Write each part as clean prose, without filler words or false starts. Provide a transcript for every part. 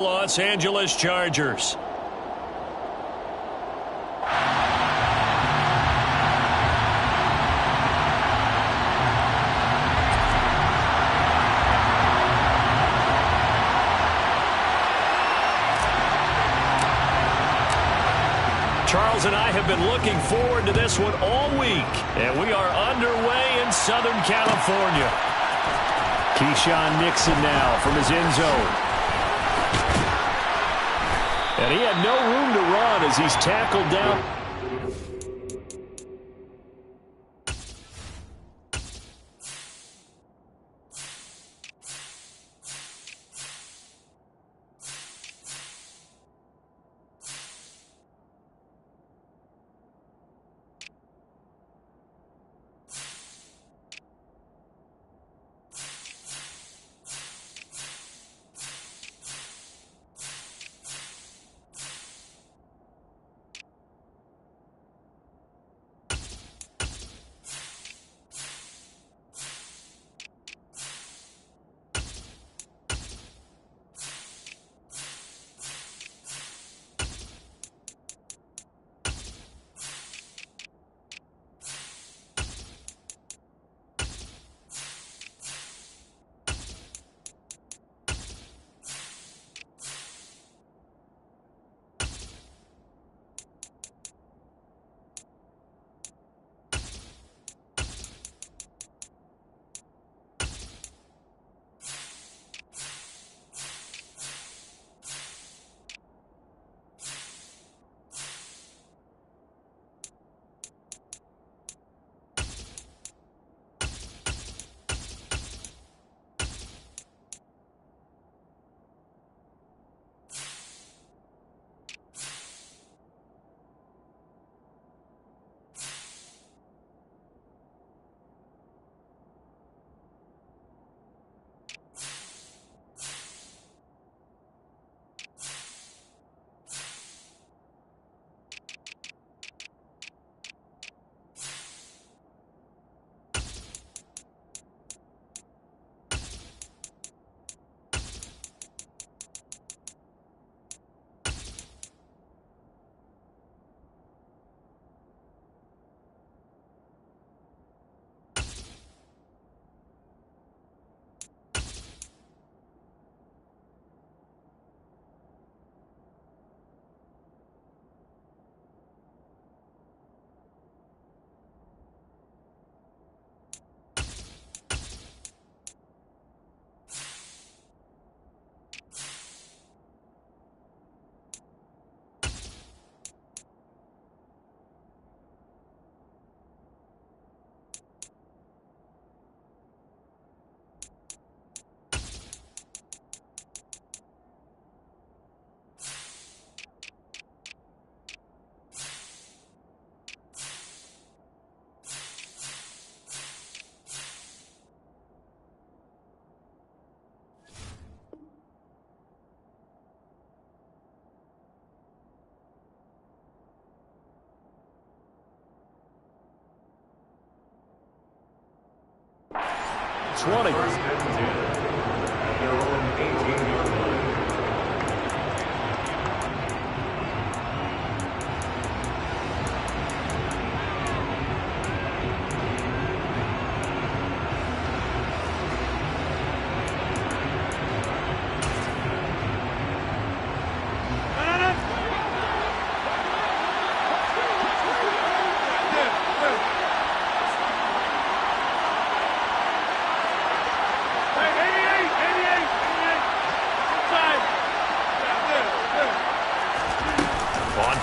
Los Angeles Chargers. Charles and I have been looking forward to this one all week, and we are underway in Southern California. Keyshawn Nixon now from his end zone. And he had no room to run as he's tackled down.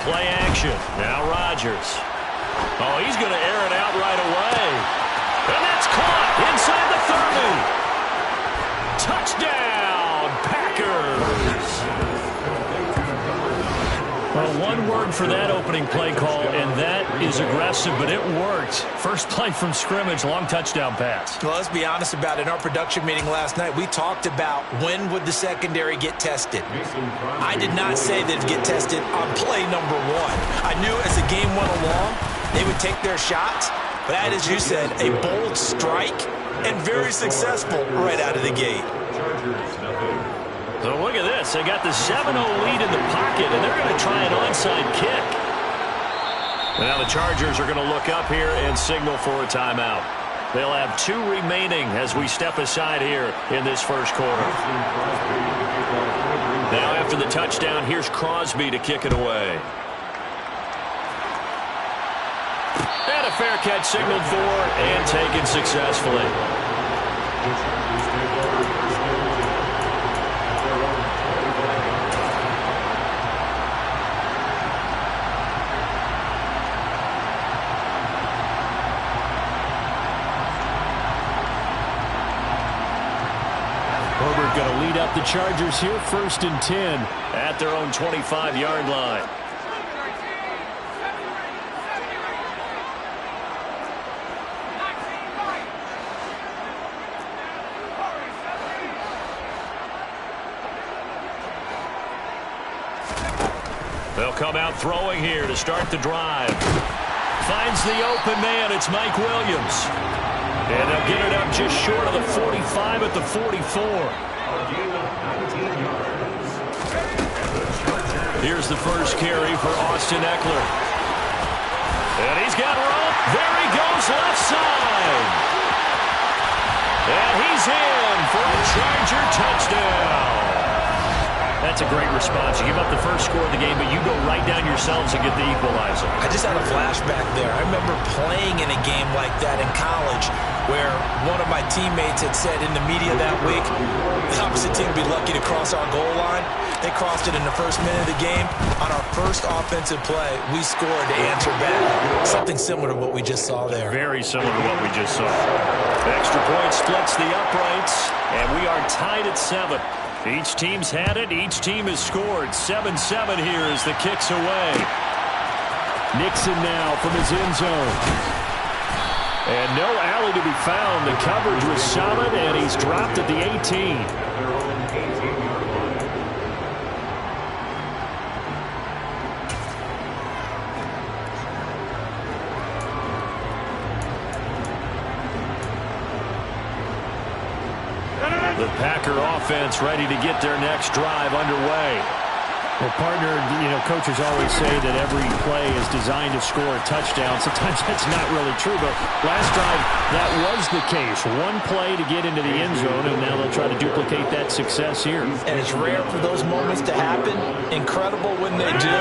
Play action. Now Rodgers. Oh, he's going to air it out right away. And that's caught inside the 30. Touchdown, Packers. Well, one word for that opening play call, and that is aggressive, but it worked. First play from scrimmage, long touchdown pass. Well, let's be honest about it. In our production meeting last night, we talked about when would the secondary get tested. I did not say they'd get tested on play number one. I knew as the game went along, they would take their shots. But that, as you said, a bold strike and very successful right out of the gate. So look at this. They got the 7-0 lead in the pocket, and they're going to try an onside kick. Now the Chargers are going to look up here and signal for a timeout. They'll have 2 remaining as we step aside here in this first quarter. Now after the touchdown, here's Crosby to kick it away. And a fair catch signaled for and taken successfully. Herbert going to lead up the Chargers here, 1st and 10 at their own 25-yard line. They'll come out throwing here to start the drive. Finds the open man. It's Mike Williams. And they'll get it up just short of the 45 at the 44. Here's the first carry for Austin Eckler. And he's got room. There he goes, left side. And he's in for a Charger touchdown. That's a great response. You give up the first score of the game, but you go right down yourselves and get the equalizer. I just had a flashback there. I remember playing in a game like that in college where one of my teammates had said in the media that week, the opposite team would be lucky to cross our goal line. They crossed it in the first minute of the game. On our first offensive play, we scored to answer back. Something similar to what we just saw there. Very similar to what we just saw. Extra point splits the uprights, and we are tied at 7. Each team's had it. Each team has scored. 7-7 here as the kick's away. Nixon now from his end zone. And no alley to be found. The coverage was solid, and he's dropped at the 18. The Packer offense ready to get their next drive underway. Well, partner, coaches always say that every play is designed to score a touchdown. Sometimes that's not really true, but last drive, that was the case. One play to get into the end zone, and now they'll try to duplicate that success here. And it's rare for those moments to happen. Incredible when they do.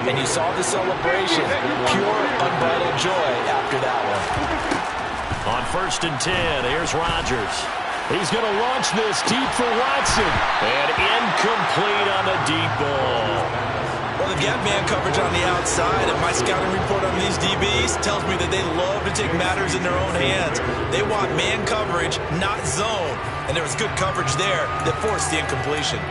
And you saw the celebration. Pure, unbridled joy after that one. On 1st and 10, here's Rodgers. He's going to launch this deep for Watson. And incomplete on the deep ball. Well, they've got man coverage on the outside, and my scouting report on these DBs tells me that they love to take matters in their own hands. They want man coverage, not zone. And there was good coverage there that forced the incompletion.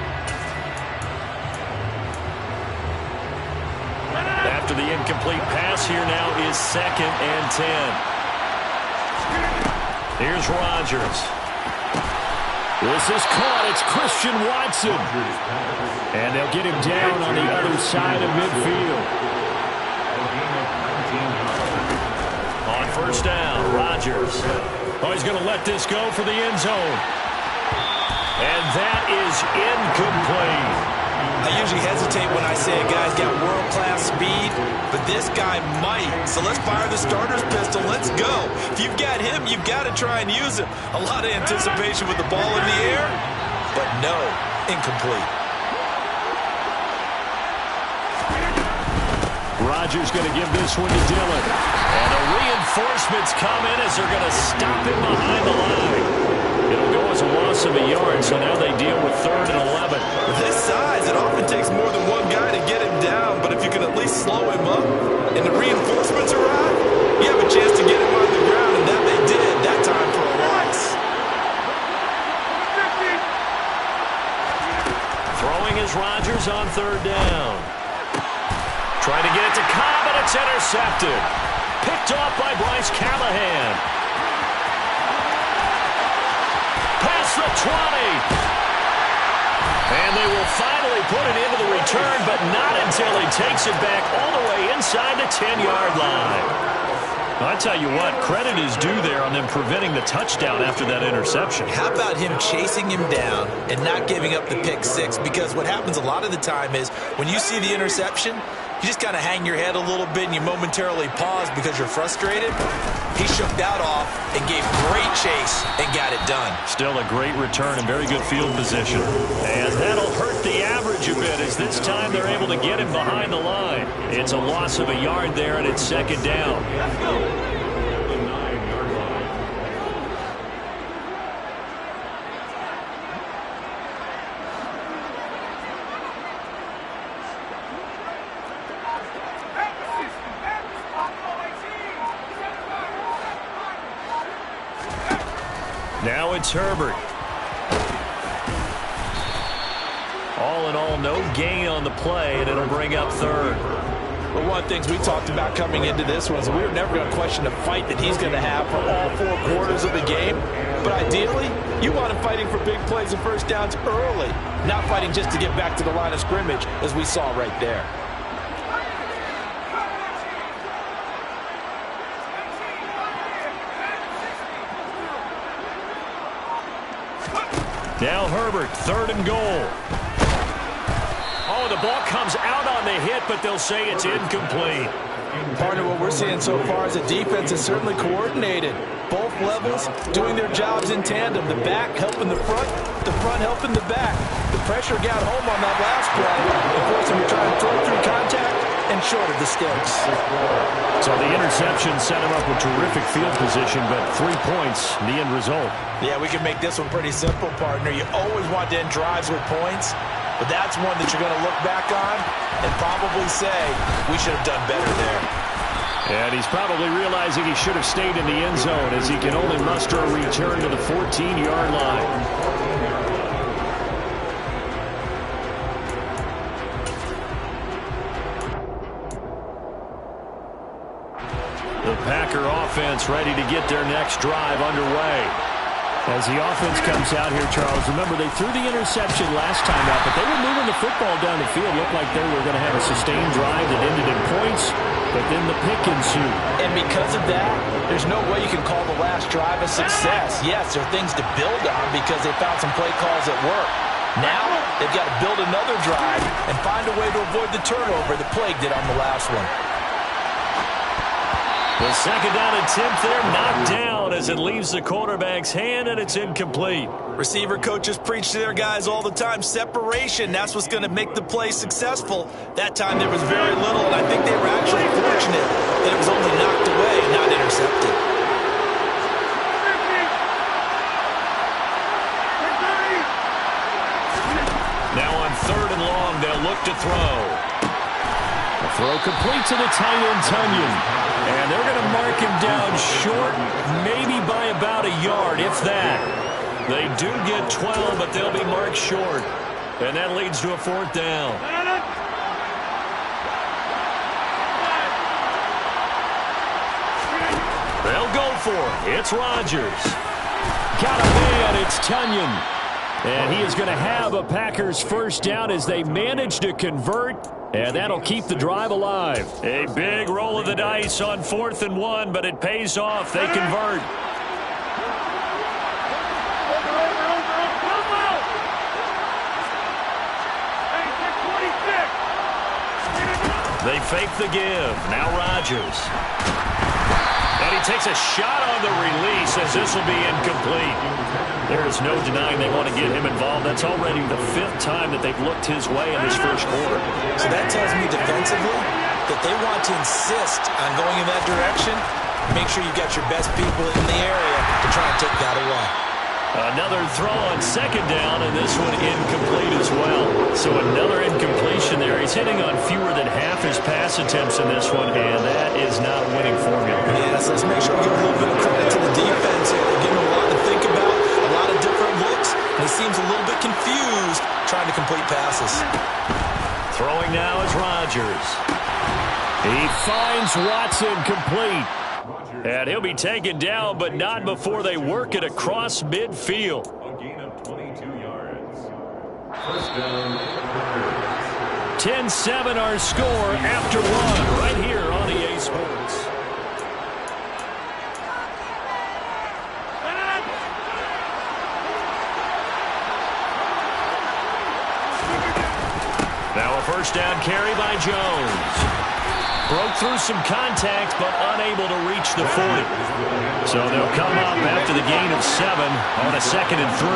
After the incomplete pass, here now is 2nd and 10. Here's Rodgers. This is caught. It's Christian Watson. And they'll get him down on the other side of midfield. On 1st down, Rodgers. Oh, he's going to let this go for the end zone. And that is incomplete. I usually hesitate when I say a guy's got world-class speed, but this guy might. So let's fire the starter's pistol. Let's go. If you've got him, you've got to try and use him. A lot of anticipation with the ball in the air, but no, incomplete. Rodgers going to give this one to Dillon. And the reinforcements come in as they're going to stop him behind the line. It'll go as a loss of a yard, so now they deal with 3rd and 11. With his size, it often takes more than one guy to get him down, but if you can at least slow him up and the reinforcements arrive, you have a chance to get him on the ground, and that they did, that time for a loss. Throwing is Rodgers on 3rd down. Trying to get it to Cobb, and it's intercepted. Picked off by Bryce Callahan. Past the 20. And they will finally put it into the return, but not until he takes it back all the way inside the 10-yard line. I tell you what, credit is due there on them preventing the touchdown after that interception. How about him chasing him down and not giving up the pick six? Because what happens a lot of the time is when you see the interception, you just kind of hang your head a little bit and you momentarily pause because you're frustrated. He shook that off and gave great chase and got it done. Still a great return and very good field position. And that'll hurt the average a bit as this time they're able to get him behind the line. It's a loss of a yard there, and it's second down. Now it's Herbert. All in all, no gain on the play, and it'll bring up third. Well, one of the things we talked about coming into this was we were never going to question the fight that he's going to have for all 4 quarters of the game. But ideally, you want him fighting for big plays and first downs early, not fighting just to get back to the line of scrimmage, as we saw right there. Now Herbert, third and goal. Oh, the ball comes out on the hit, but they'll say it's incomplete. Partner, what we're seeing so far is the defense is certainly coordinated. Both levels doing their jobs in tandem. The back helping the front helping the back. The pressure got home on that last play. Of course, we were trying to throw through contact and short of the sticks. So the interception set him up with terrific field position, but 3 points, the end result. Yeah, we can make this one pretty simple, partner. You always want to end drives with points, but that's one that you're going to look back on and probably say, we should have done better there. And he's probably realizing he should have stayed in the end zone as he can only muster a return to the 14-yard line. The Packer offense ready to get their next drive underway. As the offense comes out here, Charles, remember they threw the interception last time out, but they were moving the football down the field. Looked like they were going to have a sustained drive that ended in points, but then the pick ensued. And because of that, there's no way you can call the last drive a success. Yes, there are things to build on because they found some play calls that work. Now, they've got to build another drive and find a way to avoid the turnover that plagued it on the last one. The second down attempt there knocked down as it leaves the quarterback's hand, and it's incomplete. Receiver coaches preach to their guys all the time. Separation, that's what's going to make the play successful. That time there was very little, and I think they were actually fortunate that it was only knocked away and not intercepted. Now on third and long, they'll look to throw. The throw complete to the tight end, Tunyon. And they're going to mark him down short, maybe by about a yard, if that. They do get 12, but they'll be marked short. And that leads to a fourth down. They'll go for it. It's Rodgers. Got a man. It's Tunyon. And he is going to have a Packers first down as they manage to convert. And that'll keep the drive alive. A big roll of the dice on 4th and 1, but it pays off. They convert. They fake the give. Now Rodgers. And he takes a shot on the release as this will be incomplete. There is no denying they want to get him involved. That's already the 5th time that they've looked his way in this first quarter. So that tells me defensively that they want to insist on going in that direction. Make sure you've got your best people in the area to try and take that away. Another throw on second down, and this one incomplete as well. So another incompletion there. He's hitting on fewer than half his pass attempts in this one, and that is not a winning formula. Yeah, so let's make sure we give a little bit of credit to the defense here. They're giving him a lot to think about, a lot of different looks, and he seems a little bit confused trying to complete passes. Throwing now is Rodgers. He finds Watson complete. And he'll be taken down, but not before they work it across midfield. A gain of 22 yards. First down. 10-7 our score after 1 right here on EA Sports. first down carry by Jones. Broke through some contact, but unable to reach the 40. So they'll come up after the gain of 7 on a 2nd and 3.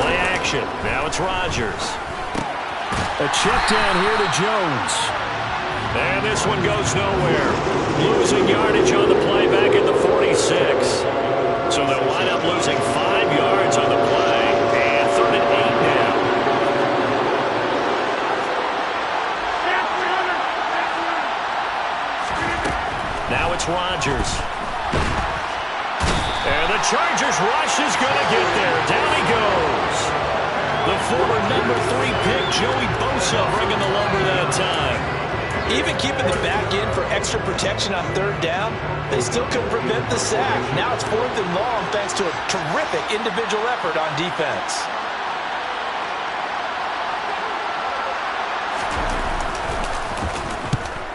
Play action. Now it's Rodgers. A check down here to Jones. And this one goes nowhere. Losing yardage on the play back at the 46. So they'll wind up losing 5 yards on the play. And 3rd and 8 now. Now it's Rodgers. And the Chargers rush is going to get there. Down he goes. The former number 3 pick, Joey Bosa, bringing the lumber that time. Even keeping the back in for extra protection on 3rd down, they still couldn't prevent the sack. Now it's 4th and long thanks to a terrific individual effort on defense.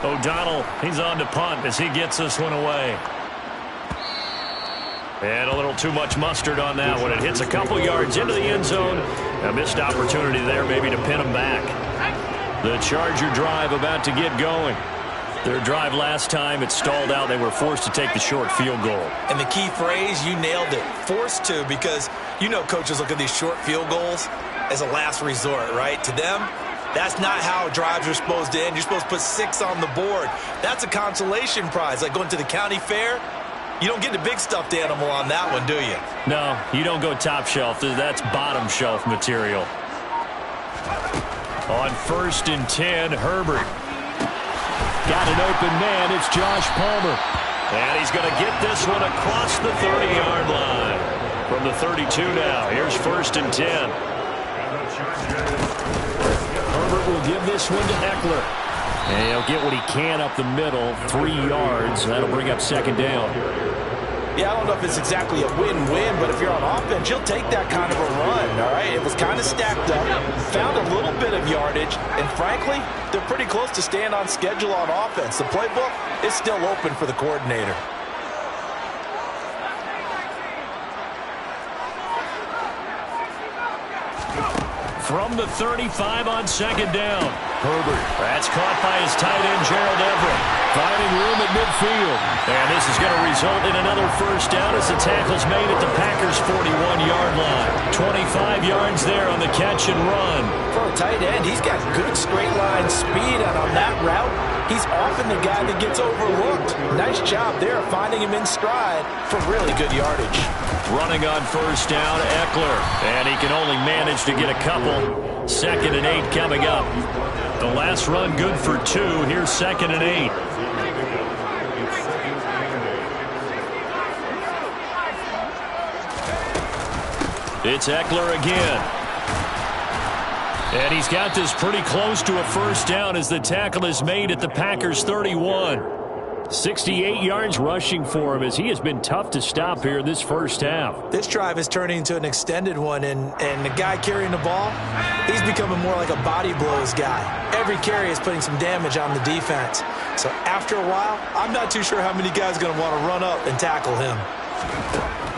O'Donnell, he's on to punt as he gets this one away. And a little too much mustard on that one. It hits a couple yards into the end zone. A missed opportunity there maybe to pin him back. The Charger drive about to get going. Their drive last time, it stalled out. They were forced to take the short field goal. And the key phrase, you nailed it, forced to, because you know coaches look at these short field goals as a last resort, right? To them, that's not how drives are supposed to end. You're supposed to put 6 on the board. That's a consolation prize, like going to the county fair. You don't get the big stuffed animal on that one, do you? No, you don't go top shelf. That's bottom shelf material. On 1st and 10, Herbert. Got an open man. It's Josh Palmer. And he's going to get this one across the 30-yard line. From the 32 now. Here's 1st and 10. Herbert will give this one to Eckler. And he'll get what he can up the middle, 3 yards. That'll bring up 2nd down. Yeah, I don't know if it's exactly a win-win, but if you're on offense, you'll take that kind of a run, all right? It was kind of stacked up, found a little bit of yardage, and frankly, they're pretty close to staying on schedule on offense. The playbook is still open for the coordinator. From the 35 on 2nd down. Herbert, that's caught by his tight end, Gerald Everett. Finding room at midfield. And this is going to result in another 1st down as the tackle's made at the Packers' 41-yard line. 25 yards there on the catch and run. For a tight end, he's got good straight line speed, and on that route, he's often the guy that gets overlooked. Nice job there finding him in stride for really good yardage. Running on 1st down, Eckler. And he can only manage to get a couple. 2nd and 8 coming up. The last run good for 2. Here's 2nd and 8. It's Eckler again. And he's got this pretty close to a 1st down as the tackle is made at the Packers' 31. 68 yards rushing for him as he has been tough to stop here in this 1st half. This drive is turning into an extended one, and the guy carrying the ball, he's becoming more like a body blows guy. Every carry is putting some damage on the defense. So after a while, I'm not too sure how many guys are going to want to run up and tackle him.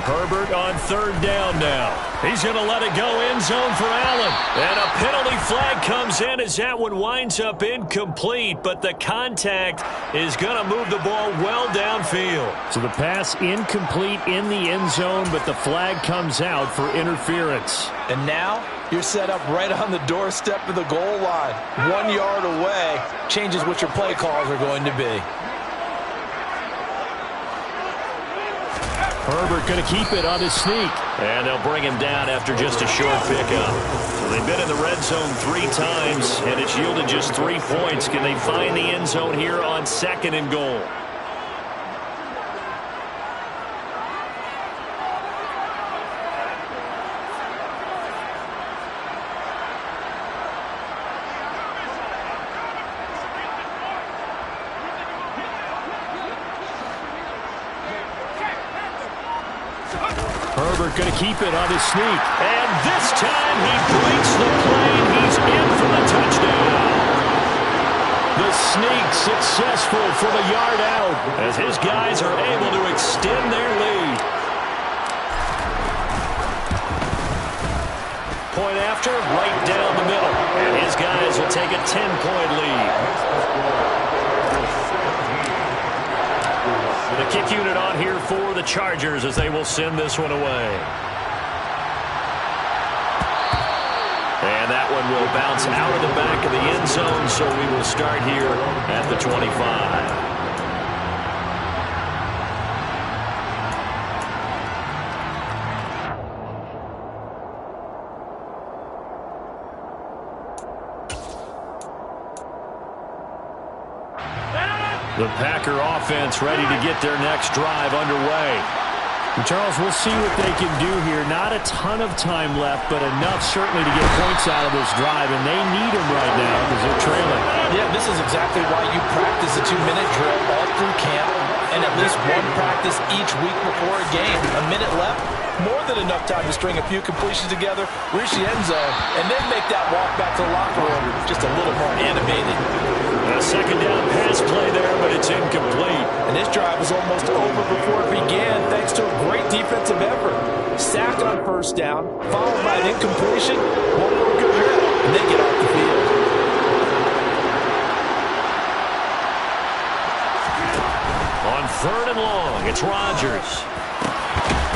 Herbert on 3rd down now. He's going to let it go end zone for Allen. And a penalty flag comes in as that one winds up incomplete. But the contact is going to move the ball well downfield. So the pass incomplete in the end zone, but the flag comes out for interference. And now you're set up right on the doorstep of the goal line. 1 yard away changes what your play calls are going to be. Herbert going to keep it on his sneak. And they'll bring him down after just a short pickup. So they've been in the red zone 3 times, and it's yielded just 3 points. Can they find the end zone here on 2nd and goal? Herbert going to keep it on his sneak. And this time he breaks the plane. He's in for the touchdown. The sneak successful from a yard out as his guys are able to extend their lead. point after, right down the middle. And his guys will take a 10-point lead. The kick unit on here for the Chargers as they will send this one away. And that one will bounce out of the back of the end zone, so we will start here at the 25. The Packer offense ready to get their next drive underway. And Charles, we'll see what they can do here. Not a ton of time left, but enough certainly to get points out of this drive, and they need them right now because they're trailing. Yeah, this is exactly why you practice a 2-minute drill all through camp and at least one practice each week before a game. A minute left, more than enough time to string a few completions together, reach the end zone, and then make that walk back to the locker room just a little more animated. A second down pass play there, but it's incomplete. And this drive was almost over before it began thanks to a great defensive effort. Sack on first down, followed by an incompletion, one more good hit, and they get off the field. On third and long, it's Rodgers.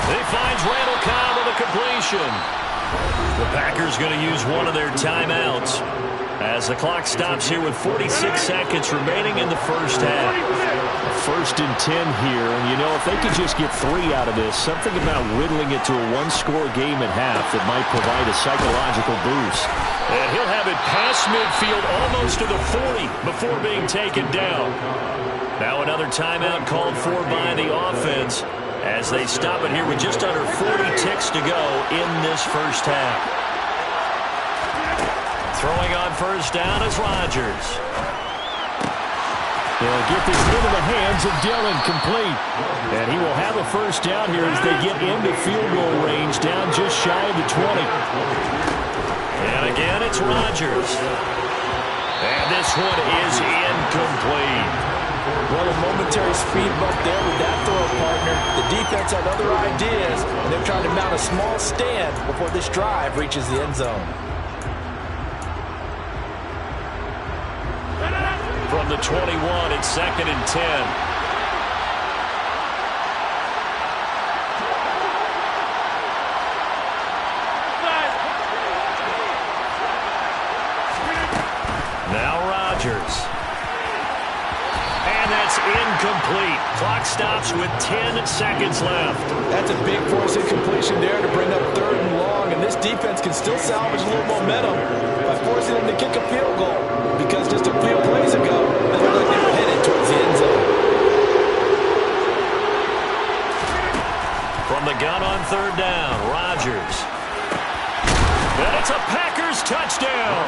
He finds Randall Cobb with a completion. The Packers going to use one of their timeouts as the clock stops here with 46 seconds remaining in the first half. First and 10 here, and you know, if they could just get 3 out of this, something about whittling it to a one-score game at half that might provide a psychological boost. And he'll have it past midfield almost to the 40 before being taken down. Now another timeout called for by the offense as they stop it here with just under 40 ticks to go in this first half. Throwing on first down is Rodgers. They'll get this into the hands of Dillon, complete. And he will have a first down here as they get into field goal range, down just shy of the 20. And again, it's Rodgers. And this one is incomplete. Well, a momentary speed bump there with that throw, partner. The defense had other ideas, and they're trying to mount a small stand before this drive reaches the end zone. From the 21, it's second and 10. Now Rodgers. And that's incomplete. Clock stops with 10 seconds left. That's a big force incompletion there to bring up third and long, and this defense can still salvage a little momentum by forcing them to kick a field goal, because just a few plays ago, they looked like they were headed towards the end zone. From the gun on third down, Rodgers. And it's a Packers touchdown.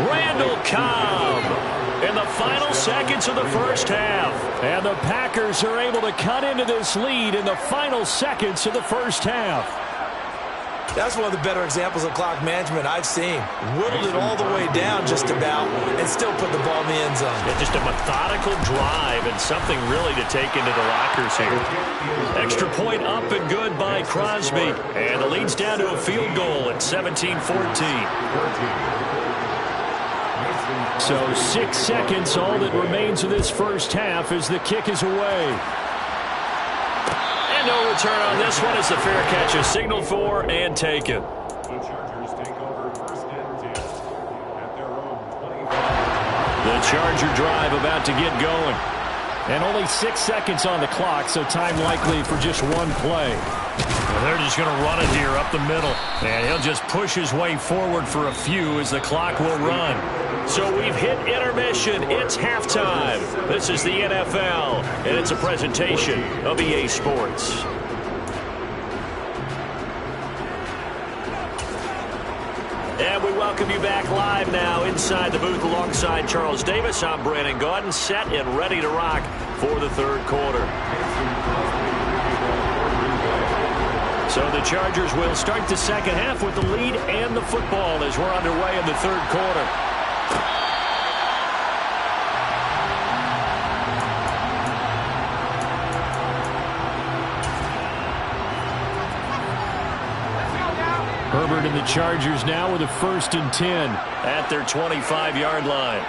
Randall Cobb in the final seconds of the first half. And the Packers are able to cut into this lead in the final seconds of the first half. That's one of the better examples of clock management I've seen. Whittled it all the way down just about and still put the ball in the end zone. Yeah, just a methodical drive and something really to take into the lockers here. Extra point up and good by Crosby. And the lead's down to a field goal at 17-14. So 6 seconds, all that remains of this first half as the kick is away. And no return on this one as the fair catch is signaled for and taken. The Chargers take over first and 10 at their own 25. The Charger drive about to get going. And only 6 seconds on the clock, so time likely for just one play. And they're just going to run it here up the middle. And he'll just push his way forward for a few as the clock will run. So we've hit intermission. It's halftime. This is the NFL, and it's a presentation of EA Sports. And we welcome you back live now inside the booth alongside Charles Davis. I'm Brandon Gaudin, set and ready to rock for the third quarter. So the Chargers will start the second half with the lead and the football as we're underway in the third quarter. Herbert And the Chargers now with a 1st and 10 at their 25-yard line.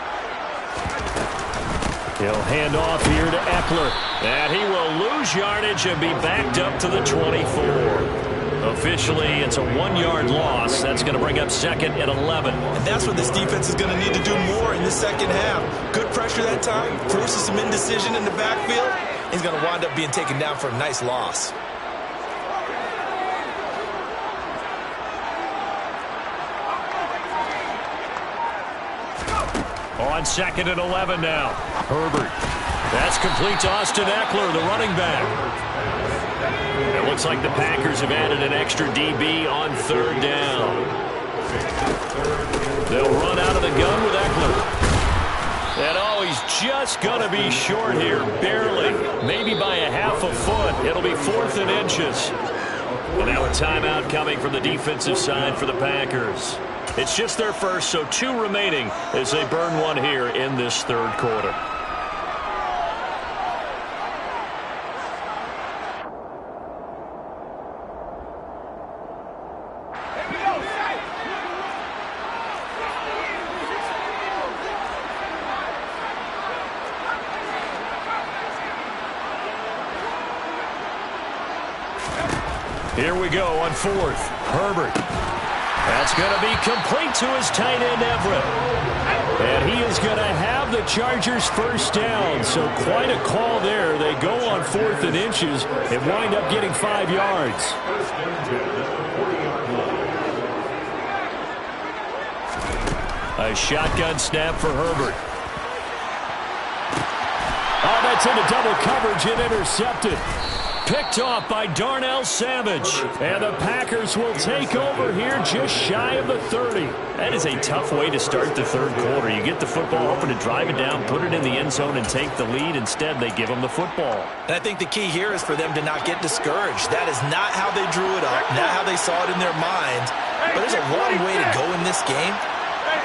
He'll hand off here to Eckler. And he will lose yardage and be backed up to the 24. Officially, it's a 1-yard loss. That's going to bring up 2nd and 11. And that's what this defense is going to need to do more in the second half. Good pressure that time, forces some indecision in the backfield. He's going to wind up being taken down for a nice loss. On 2nd and 11 now. Herbert. That's complete to Austin Eckler, the running back. It looks like the Packers have added an extra DB on 3rd down. They'll run out of the gun with Eckler. And oh, he's just going to be short here, barely. Maybe by a half a foot. It'll be 4th and inches. And now a timeout coming from the defensive side for the Packers. It's just their first, so 2 remaining as they burn one here in this 3rd quarter. Here we go on 4th. Herbert. That's going to be complete to his tight end, Everett. And he is going to have the Chargers 1st down. So quite a call there. They go on 4th and inches and wind up getting 5 yards. A shotgun snap for Herbert. Oh, that's into double coverage and intercepted. Picked off by Darnell Savage. And the Packers will take over here just shy of the 30. That is a tough way to start the 3rd quarter. You get the football, hoping to drive it down, put it in the end zone, and take the lead. Instead, they give them the football. And I think the key here is for them to not get discouraged. That is not how they drew it up, not how they saw it in their minds. But there's a long way to go in this game.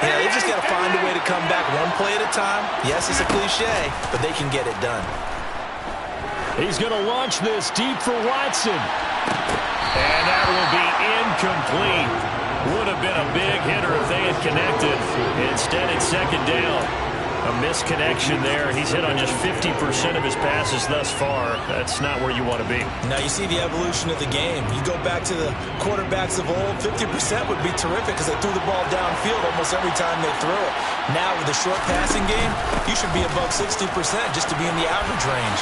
You know, they just got to find a way to come back one play at a time. Yes, it's a cliche, but they can get it done. He's going to launch this deep for Watson. And that will be incomplete. Would have been a big hitter if they had connected. Instead, it's 2nd down. A misconnection there. He's hit on just 50% of his passes thus far. That's not where you want to be. Now you see the evolution of the game. You go back to the quarterbacks of old, 50% would be terrific because they threw the ball downfield almost every time they threw it. Now with the short passing game, you should be above 60% just to be in the average range.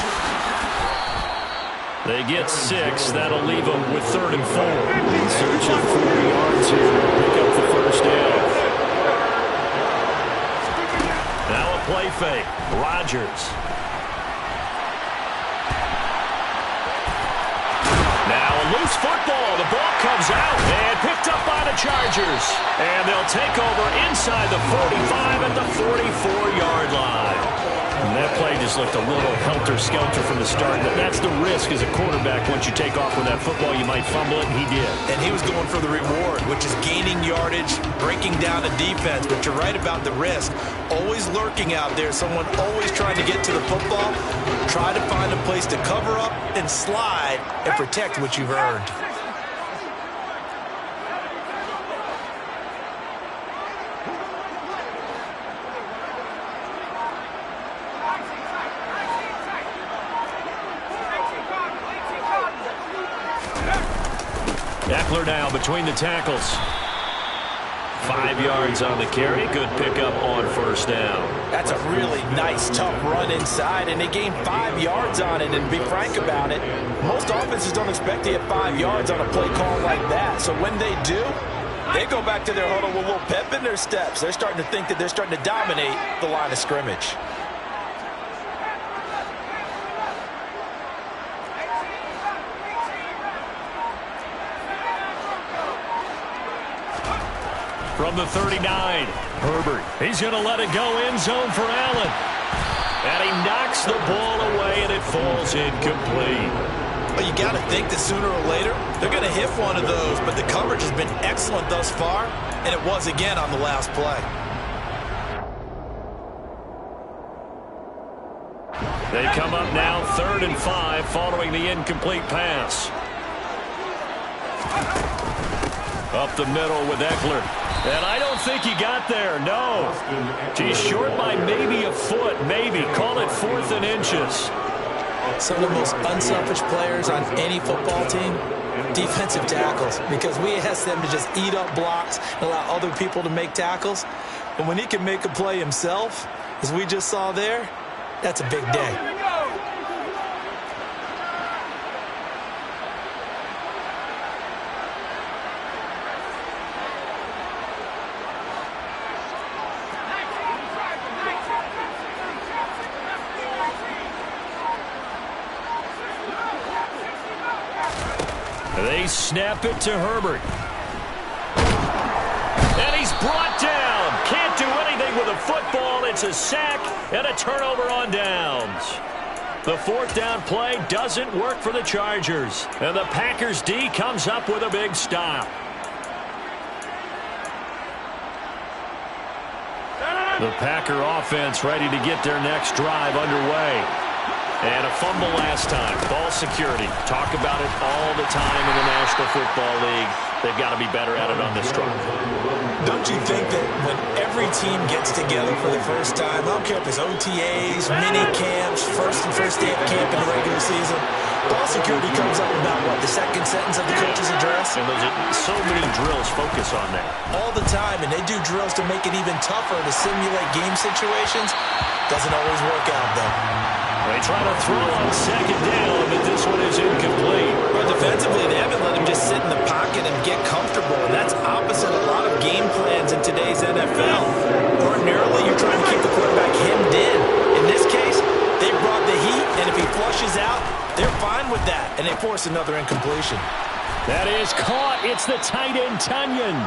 They get 6. That'll leave them with 3rd and 4. In search of 4 yards here. Pick up the 1st down. Now a play fake. Rodgers. Now a loose football. The ball comes out and picked up by the Chargers. And they'll take over inside the 45 at the 44-yard line. And that play just looked a little helter-skelter from the start. But that's the risk as a quarterback. Once you take off with that football, you might fumble it, and he did. And he was going for the reward, which is gaining yardage, breaking down a defense. But you're right about the risk. Always lurking out there. Someone always trying to get to the football. Try to find a place to cover up and slide and protect what you've earned. Eckler now between the tackles. 5 yards on the carry. Good pickup on 1st down. That's a really nice, tough run inside, and they gained 5 yards on it. And to be frank about it, most offenses don't expect to get 5 yards on a play call like that. So when they do, they go back to their huddle with a little pep in their steps. They're starting to think that they're starting to dominate the line of scrimmage. From the 39, Herbert. He's going to let it go end zone for Allen. And he knocks the ball away, and it falls incomplete. Well, you got to think that sooner or later, they're going to hit one of those. But the coverage has been excellent thus far, and it was again on the last play. They come up now 3rd and 5 following the incomplete pass. Up the middle with Eckler. And I don't think he got there, no. He's short by maybe a foot, maybe. Call it 4th and inches. Some of the most unselfish players on any football team, defensive tackles, because we ask them to just eat up blocks and allow other people to make tackles. But when he can make a play himself, as we just saw there, that's a big day. They snap it to Herbert. And he's brought down. Can't do anything with a football. It's a sack and a turnover on downs. The 4th down play doesn't work for the Chargers. And the Packers D comes up with a big stop. The Packer offense ready to get their next drive underway. And a fumble last time. Ball security. Talk about it all the time in the National Football League. They've got to be better at it on this drive. Don't you think that when every team gets together for the first time, I don't care if it's OTAs, mini camps, first day of camp in the regular season, ball security comes up about, what, the second sentence of the coach's address? And there's so many drills focus on that. All the time, and they do drills to make it even tougher to simulate game situations. Doesn't always work out, though. They try to throw on 2nd down, but this one is incomplete. Well, defensively, they haven't let him just sit in the pocket and get comfortable, and that's opposite a lot of game plans in today's NFL. Ordinarily, you're trying to keep the quarterback hemmed in. In this case, they brought the heat, and if he flushes out, they're fine with that, and they force another incompletion. That is caught. It's the tight end, Tunyon.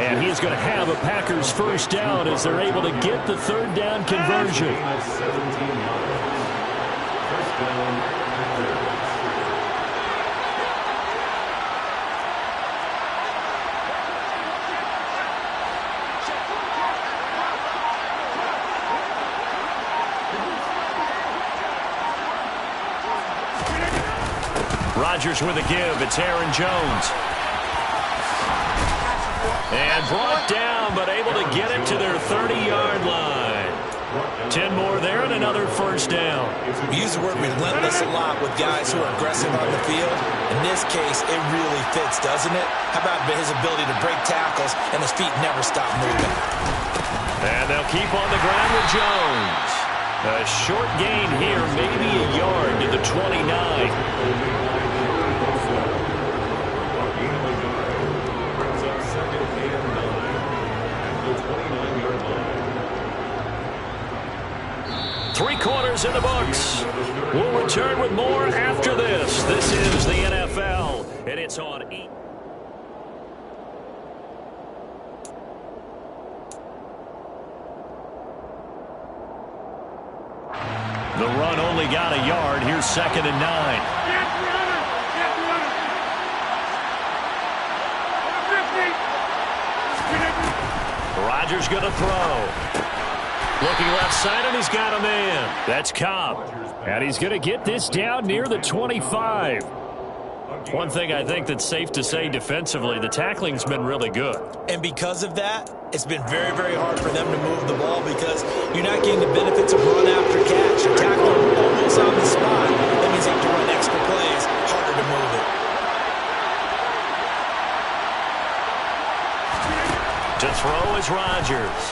And he's going to have a Packers 1st down as they're able to get the 3rd down conversion. Rodgers with a give. It's Aaron Jones. And brought down, but able to get it to their 30-yard line. 10 more there and another 1st down. We use the word relentless a lot with guys who are aggressive on the field. In this case, it really fits, doesn't it? How about his ability to break tackles and his feet never stop moving? And they'll keep on the ground with Jones. A short gain here, maybe a yard to the 29. Three quarters in the books. We'll return with more after this. This is the NFL, and it's on E. The run only got a yard. Here's 2nd and 9. Rodgers going to throw. Looking left side, and he's got a man. That's Cobb. And he's going to get this down near the 25. One thing I think that's safe to say defensively, the tackling's been really good. And because of that, it's been very, very hard for them to move the ball because you're not getting the benefits of run after catch. You're tackling almost on the spot. That means they have to run extra plays, harder to move it. To throw is Rodgers.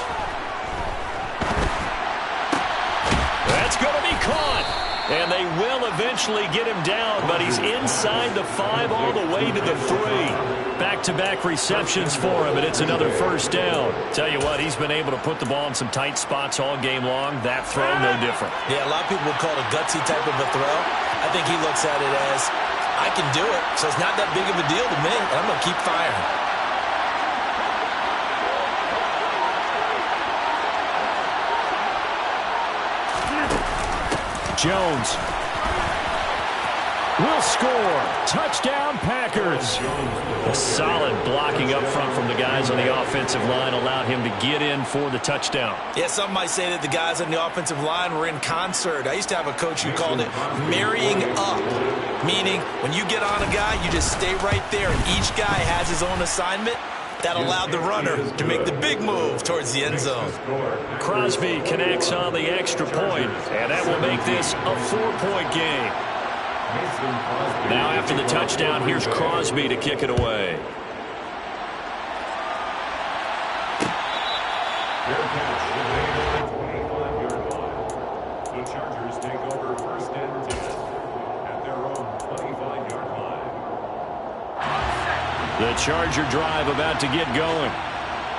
That's going to be caught. And they will eventually get him down, but he's inside the 5 all the way to the 3. Back-to-back receptions for him, and it's another 1st down. Tell you what, he's been able to put the ball in some tight spots all game long. That throw, no different. Yeah, a lot of people would call it a gutsy type of a throw. I think he looks at it as, I can do it, so it's not that big of a deal to me, and I'm going to keep firing. Jones. will score. Touchdown, Packers. A solid blocking up front from the guys on the offensive line allowed him to get in for the touchdown. Yeah, some might say that the guys on the offensive line were in concert. I used to have a coach who called it marrying up, meaning when you get on a guy, you just stay right there, and each guy has his own assignment. That allowed the runner to make the big move towards the end zone. Crosby connects on the extra point, and that will make this a 4-point game. Now after the touchdown, here's Crosby to kick it away. The Chargers take over first and 10 at their own 25-yard line. The Charger drive about to get going.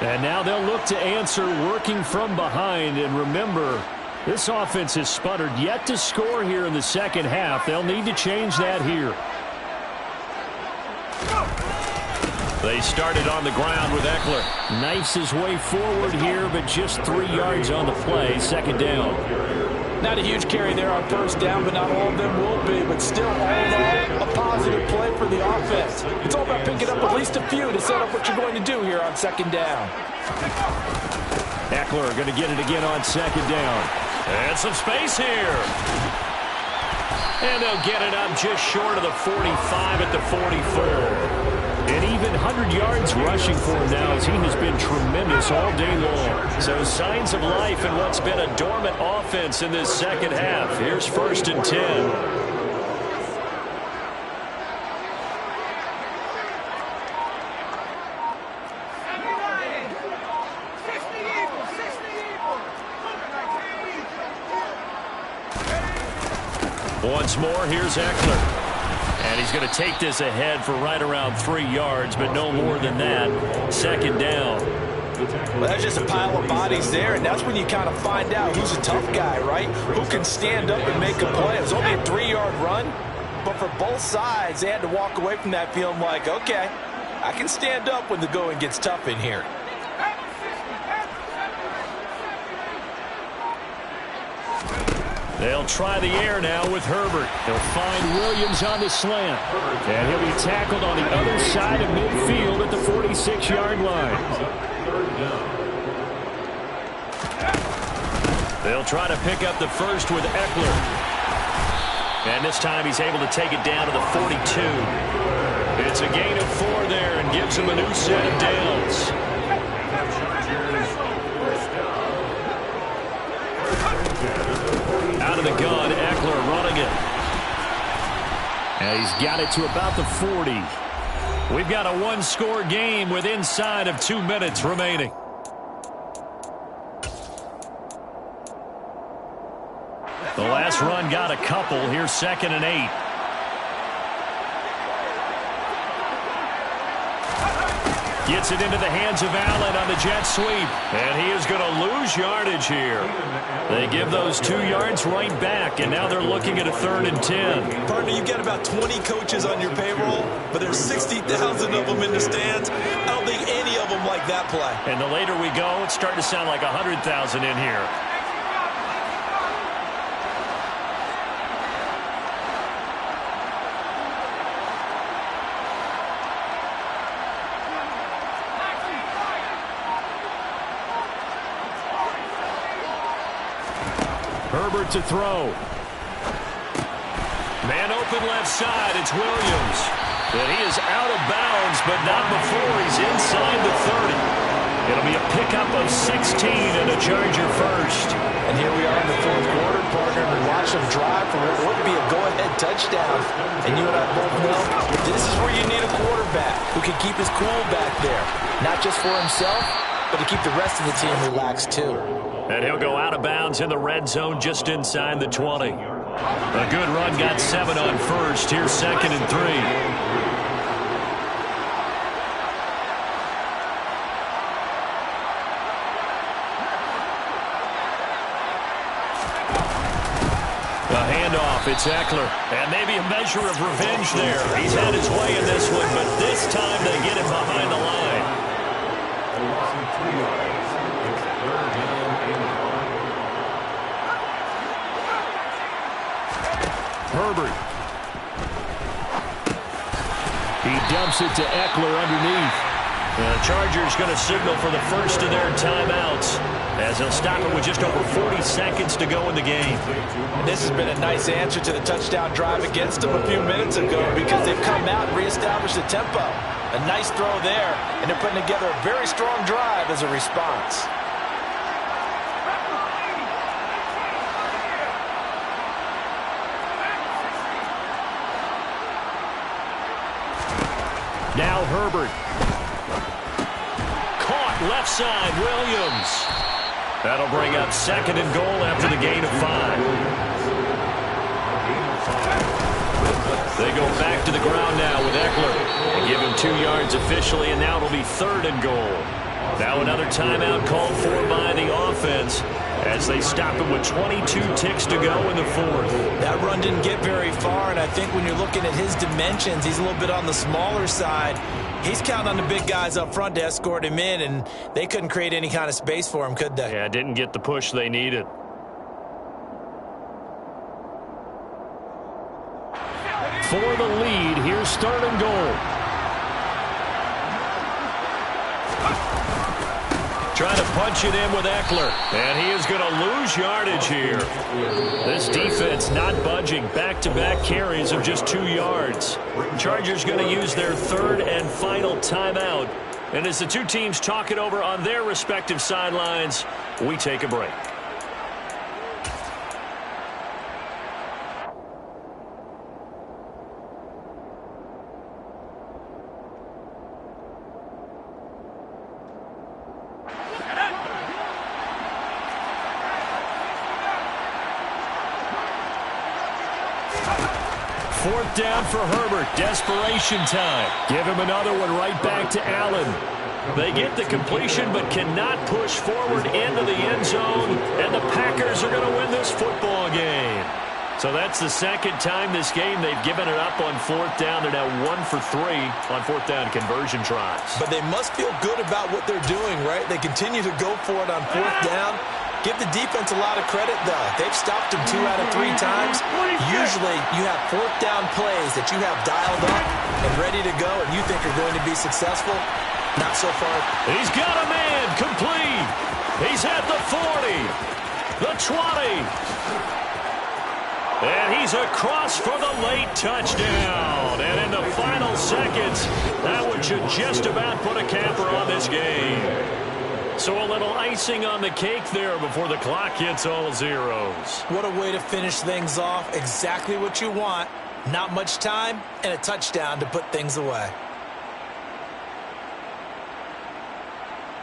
And now they'll look to answer working from behind. And remember, this offense has sputtered yet to score here in the second half. They'll need to change that here. They started on the ground with Eckler. Knifes his way forward here, but just 3 yards on the play. Second down. Not a huge carry there on first down, but not all of them will be. But still, all in all, a positive play for the offense. It's all about picking up at least a few to set up what you're going to do here on second down. Eckler going to get it again on second down. And some space here. And they'll get it up just short of the 45 at the 44. And even 100 yards rushing for him now, as he has been tremendous all day long. So signs of life in what's been a dormant offense in this second half. Here's first and 10. Once more, here's Eckler. And he's going to take this ahead for right around 3 yards, but no more than that. Second down. Well, that's just a pile of bodies there, and that's when you kind of find out who's a tough guy, right? Who can stand up and make a play. It was only a 3-yard run, but for both sides, they had to walk away from that feeling like, okay, I can stand up when the going gets tough in here. They'll try the air now with Herbert. They'll find Williams on the slant. And he'll be tackled on the other side of midfield at the 46-yard line. They'll try to pick up the first with Eckler. And this time he's able to take it down to the 42. It's a gain of 4 there and gives him a new set of downs. Out of the gun, Eckler running it. And he's got it to about the 40. We've got a 1-score game with inside of 2 minutes remaining. The last run got a couple. Here's second and 8. Gets it into the hands of Allen on the jet sweep. And he is going to lose yardage here. They give those 2 yards right back, and now they're looking at a 3rd and 10. Partner, you've got about 20 coaches on your payroll, but there's 60,000 of them in the stands. I don't think any of them like that play. And the later we go, it's starting to sound like 100,000 in here. Herbert to throw. Man open left side. It's Williams. And he is out of bounds, but not before he's inside the 30. It'll be a pickup of 16 and a Charger first. And here we are in the 4th quarter, partner, and watch them drive for what would be a go-ahead touchdown. And you and I both know this is where you need a quarterback who can keep his cool back there. Not just for himself, but to keep the rest of the team relaxed too. And he'll go out of bounds in the red zone just inside the 20. A good run, got 7 on first. Here's second and 3. A handoff, it's Eckler. And maybe a measure of revenge there. He's had his way in this one, but this time they get him behind the line. Herbert. dumps it to Eckler underneath. The Chargers going to signal for the first of their timeouts as they'll stop it with just over 40 seconds to go in the game. This has been a nice answer to the touchdown drive against them a few minutes ago because they've come out and reestablished the tempo. A nice throw there, and they're putting together a very strong drive as a response. Now Herbert. Caught left side, Williams. That'll bring up 2nd and goal after the gain of 5. They go back to the ground now with Eckler. They give him 2 yards officially, and now it'll be 3rd and goal. Now another timeout called for by the offense as they stop it with 22 ticks to go in the 4th. That run didn't get very far, and I think when you're looking at his dimensions, he's a little bit on the smaller side. He's counting on the big guys up front to escort him in, and they couldn't create any kind of space for him, could they? Yeah, didn't get the push they needed. For the lead, here's 3rd and goal. Trying to punch it in with Eckler. And he is going to lose yardage here. This defense not budging. Back-to-back carries of just 2 yards. Chargers going to use their 3rd and final timeout. And as the two teams talk it over on their respective sidelines, we take a break. Fourth down for Herbert. Desperation time. Give him another one right back to Allen. They get the completion but cannot push forward into the end zone. And the Packers are going to win this football game. So that's the 2nd time this game they've given it up on 4th down. They're now 1 for 3 on 4th down conversion tries. But they must feel good about what they're doing, right? They continue to go for it on 4th down. Give the defense a lot of credit, though. They've stopped them 2 out of 3 times. Usually, you have 4th down plays that you have dialed up and ready to go, and you think are going to be successful. Not so far. He's got a man complete. He's at the 40, the 20. And he's across for the late touchdown. And in the final seconds, that one should just about put a capper on this game. So a little icing on the cake there before the clock hits all zeros. What a way to finish things off. Exactly what you want. Not much time and a touchdown to put things away.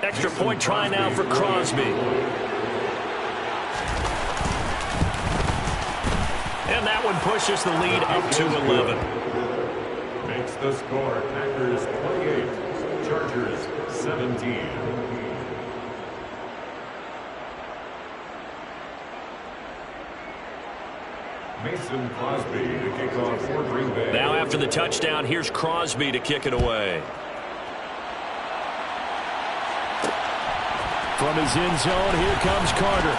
Extra point try now for Crosby. And that one pushes the lead up to 11. Makes the score Packers 28, Chargers 17. Mason Crosby to kick off for Green Bay. Now after the touchdown, here's Crosby to kick it away. From his end zone, here comes Carter.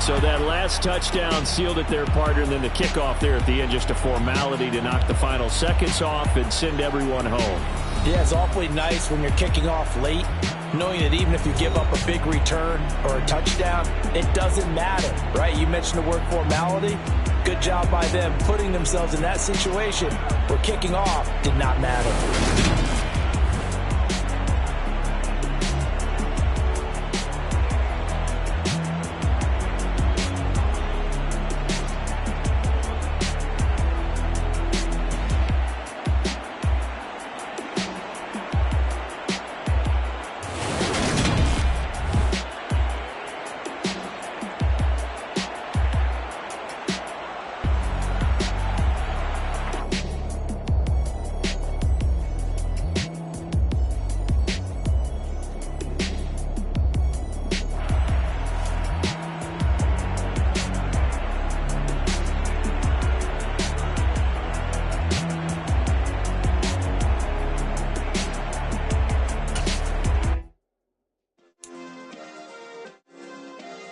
So that last touchdown sealed it there, partner, and then the kickoff there at the end, just a formality to knock the final seconds off and send everyone home. Yeah, it's awfully nice when you're kicking off late, knowing that even if you give up a big return or a touchdown, it doesn't matter, right? You mentioned the word formality. Good job by them putting themselves in that situation where kicking off did not matter.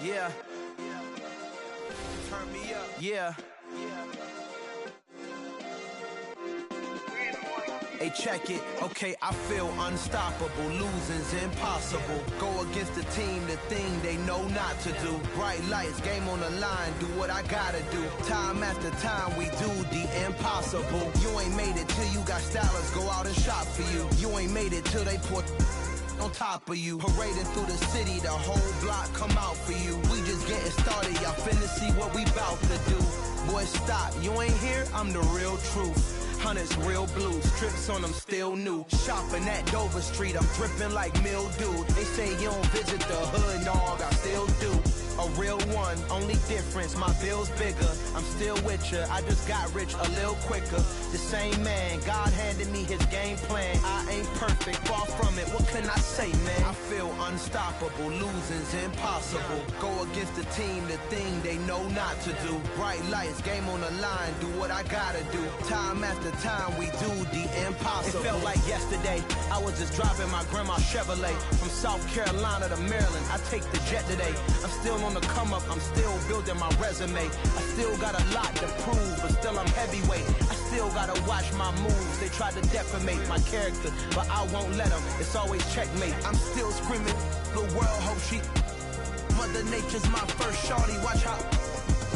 Yeah. Turn me up. Yeah. Hey, check it. Okay, I feel unstoppable. Losing's impossible. Go against the team, the thing they know not to do. Bright lights, game on the line, do what I gotta do. Time after time, we do the impossible. You ain't made it till you got stylists go out and shop for you. You ain't made it till they put on top of you. Parading through the city, the whole block come out for you. We just getting started, y'all finna see what we bout to do. Boy, stop, you ain't here, I'm the real truth. Hunters, real blues, strips on them still new. Shopping at Dover Street, I'm dripping like mildew. They say you don't visit the hood, dog, I still do. A real one, only difference, my bill's bigger. I'm still with ya, I just got rich a little quicker. The same man, God handed me his game plan. I ain't perfect, far from it, what can I say, man? I feel unstoppable, losing's impossible. Go against the team, the thing they know not to do. Bright lights, game on the line, do what I gotta do. Time after time, we do the impossible. It felt like yesterday, I was just driving my grandma's Chevrolet. From South Carolina to Maryland, I take the jet today. I'm still on the come up, I'm still building my resume. I still got a lot to prove, but still I'm heavyweight. I still gotta watch my moves. They tried to defamate my character, but I won't let them. It's always checkmate. I'm still screaming, the world hope she. Mother Nature's my first shorty. Watch how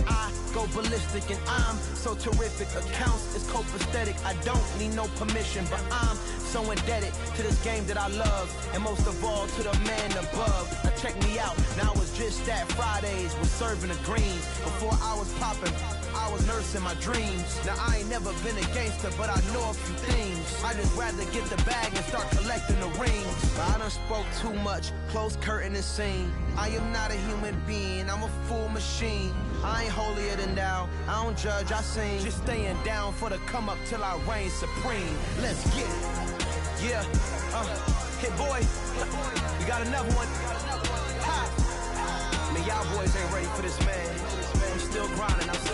I go ballistic, and I'm so terrific. Accounts is copacetic. I don't need no permission, but I'm so indebted to this game that I love, and most of all to the man above. Now check me out. Now it's just that Fridays was serving the greens. Before I was popping, I was nursing my dreams. Now I ain't never been a gangster, but I know a few things. I just rather get the bag and start collecting the rings. But I done spoke too much, close curtain and scene. I am not a human being, I'm a full machine. I ain't holier than thou, I don't judge, I sing. Just staying down for the come up till I reign supreme. Let's get it. Yeah, hit boy, we got another one. Ha! Man, y'all boys ain't ready for this, man. I'm still grinding, I'm still